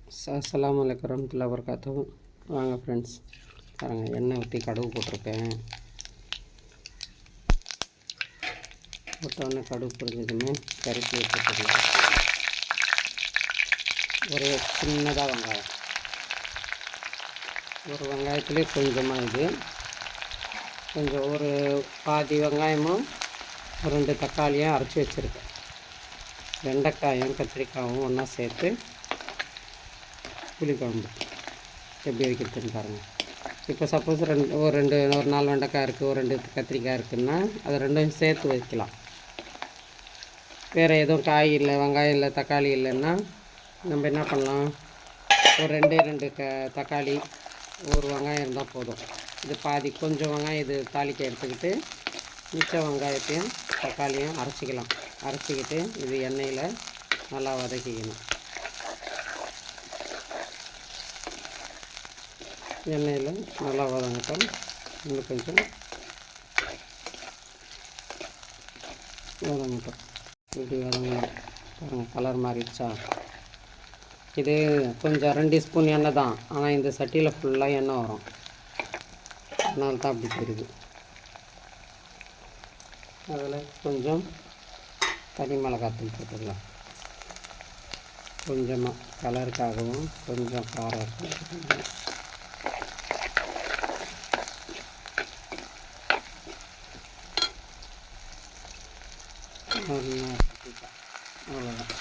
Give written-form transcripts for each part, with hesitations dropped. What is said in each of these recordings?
அஸ்ஸலாமு அலைக்கும் வரஹ்மத்துல்லாஹி வபரகாத்துஹு. வாங்க ஃப்ரெண்ட்ஸ், பாருங்கள், எண்ணெய் ஊற்றி கடுகு போட்டிருக்கேன். போட்டோன்னே கடுகு பொரிஞ்சதுமே கருவேப்பிலை போட்டுக்கலாம். ஒரு சின்னதாக வெங்காயம், ஒரு வெங்காயத்துலேயே கொஞ்சமாக இது கொஞ்சம் ஒரு பாதி வெங்காயமும் 2 தக்காளியும் அரைச்சி வச்சுருக்கேன். வெண்டைக்காயும் கத்திரிக்காயும் ஒன்றா சேர்த்து புளிக்குழம்பு எப்படி வைக்கிறதுன்னு பாருங்கள். இப்போ சப்போஸ் ஒரு 4 வெண்டைக்காய் இருக்குது, ஒரு 2 கத்திரிக்காய் இருக்குதுன்னா அதை ரெண்டும் சேர்த்து வைக்கலாம். வேறு எதுவும் காய் இல்லை, வெங்காயம் இல்லை, தக்காளி இல்லைன்னா நம்ம என்ன பண்ணலாம், ஒரு 2 தக்காளி, ஒரு வெங்காயம் இருந்தால் போதும். இது பாதி கொஞ்சம் வெங்காயம் இது தாளிக்க எடுத்துக்கிட்டு மிச்ச வெங்காயத்தையும் தக்காளியும் அரைச்சிக்கிட்டு இது எண்ணெயில் நல்லா வதக்கிக்கணும். எண்ணெயில் நல்லா வதங்கட்டும். இன்னும் கொஞ்சம் வதங்கட்டும். இப்படி வதங்கணும். பாருங்கள், கலர் மாறிடுச்சா. இது கொஞ்சம் 2 ஸ்பூன் எண்ணெய் தான், ஆனால் இந்த சட்டியில் ஃபுல்லாக எண்ணெய் வரும், அதனால தான் அப்படி தெரியுது. அதில் கொஞ்சம் தனி மிளகாத்தூள் போட்டுடலாம், கொஞ்சமாக கலருக்காகவும் கொஞ்சம் காரம் இருக்கும். அவ்வளோதான்.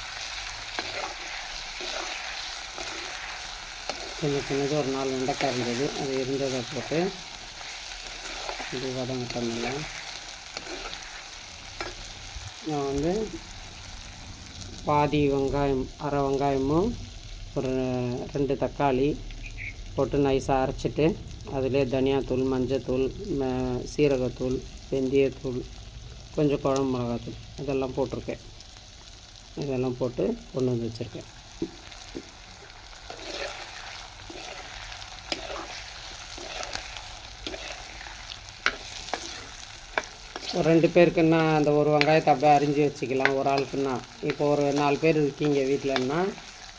சின்னது ஒரு 4 வெண்டைக்காய் இருந்தது, அது இருந்ததை போட்டு இது வதங்கட்டோம்ல. நான் பாதி வெங்காயம், அரை வெங்காயமும் ஒரு 2 தக்காளி போட்டு நைஸாக அரைச்சிட்டு அதிலே தனியாத்தூள், மஞ்சத்தூள், சீரகத்தூள், வெந்தயத்தூள், கொஞ்சம் குழம்பு மிளகாத்தூள் இதெல்லாம் போட்டிருக்கேன். இதெல்லாம் போட்டு கொண்டு வந்து வச்சுருக்கேன். ஒரு 2 பேருக்குன்னா அந்த ஒரு வெங்காயத்தை அப்படியே அரிஞ்சு வச்சுக்கலாம். ஒரு ஆளுக்குன்னா, இப்போ ஒரு 4 பேர் இருக்கீங்க வீட்டிலன்னா,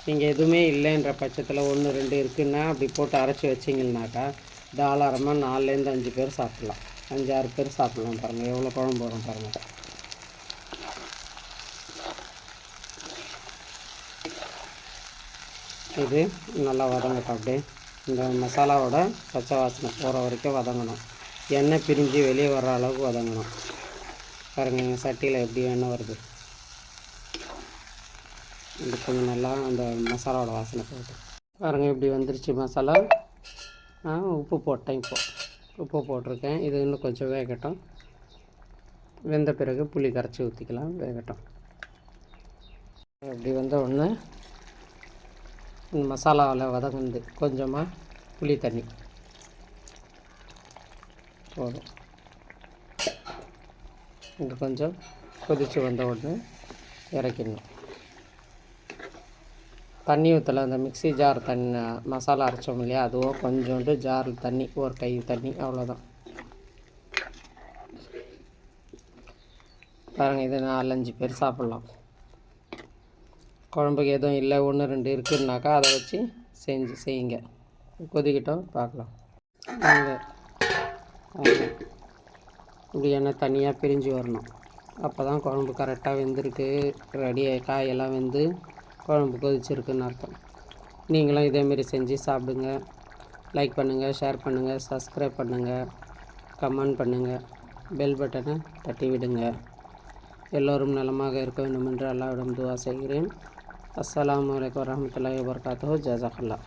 நீங்கள் எதுவுமே இல்லைன்ற பட்சத்தில் 1, 2 இருக்குன்னா அப்படி போட்டு அரைச்சி வச்சிங்கன்னாக்கா தாராளமாக 4லேருந்து 5 பேர் சாப்பிட்லாம். 5, 6 பேர் சாப்பிட்லாம். பாருங்கள் எவ்வளோ குழம்பு வரும் பாருங்கள். இது நல்லா வதங்கட்டும். அப்படியே இந்த மசாலாவோட பச்சை வாசனை போகிற வரைக்கும் வதங்கணும். எண்ணெய் பிரிஞ்சு வெளியே வர்ற அளவுக்கு வதங்கணும். பாருங்கள், எங்கள் சட்டியில் எப்படி எண்ணெய் வருது. இது கொஞ்சம் நல்லா அந்த மசாலாவோட வாசனை போகுது. பாருங்கள் எப்படி வந்துருச்சு மசாலா. உப்பு போட்டேன், உப்பு போட்டிருக்கேன். இது இன்னும் கொஞ்சம் வேகட்டும். வெந்த பிறகு புளி கரைச்சி ஊற்றிக்கலாம், வேகட்டும். இப்படி வந்த உடனே மசாலாவில் வதங்குது கொஞ்சமாக புளி தண்ணி போதும். இது கொஞ்சம் கொதித்து வந்த உடனே இறக்கிடணும். தண்ணி ஊற்றலை, அந்த மிக்ஸி ஜார் தண்ணி மசாலா அரைச்சோம் இல்லையா, அதுவும் கொஞ்சோண்டு ஜாரில் தண்ணி, ஒரு கை தண்ணி, அவ்வளோதான். பாருங்கள், இது 4, 5 பேர் சாப்பிட்லாம். குழம்புக்கு எதுவும் இல்லை, 1, 2 இருக்குதுனாக்கா அதை வச்சு செய்யுங்க. கொதிக்கிட்டோம், பார்க்கலாம். இப்படி எண்ணெய் தனியாக பிரிஞ்சு வரணும். அப்போ தான் குழம்பு கரெக்டாக வெந்திருக்கு, ரெடியாக காயெல்லாம் வெந்து குழம்பு கொதிச்சிருக்குன்னு அர்த்தம். நீங்களும் இதேமாரி செஞ்சு சாப்பிடுங்க. லைக் பண்ணுங்கள், ஷேர் பண்ணுங்கள், சப்ஸ்கிரைப் பண்ணுங்கள், கமெண்ட் பண்ணுங்கள், பெல் பட்டனை தட்டி விடுங்க. எல்லோரும் நலமாக இருக்க வேண்டும் என்று அல்லாஹ்விடம் துஆ செய்கிறேன். அஸ்ஸலாமு அலைக்கும் வரஹ்மத்துல்லாஹி வபரகாத்துஹு. ஜஸாக்கல்லாஹ்.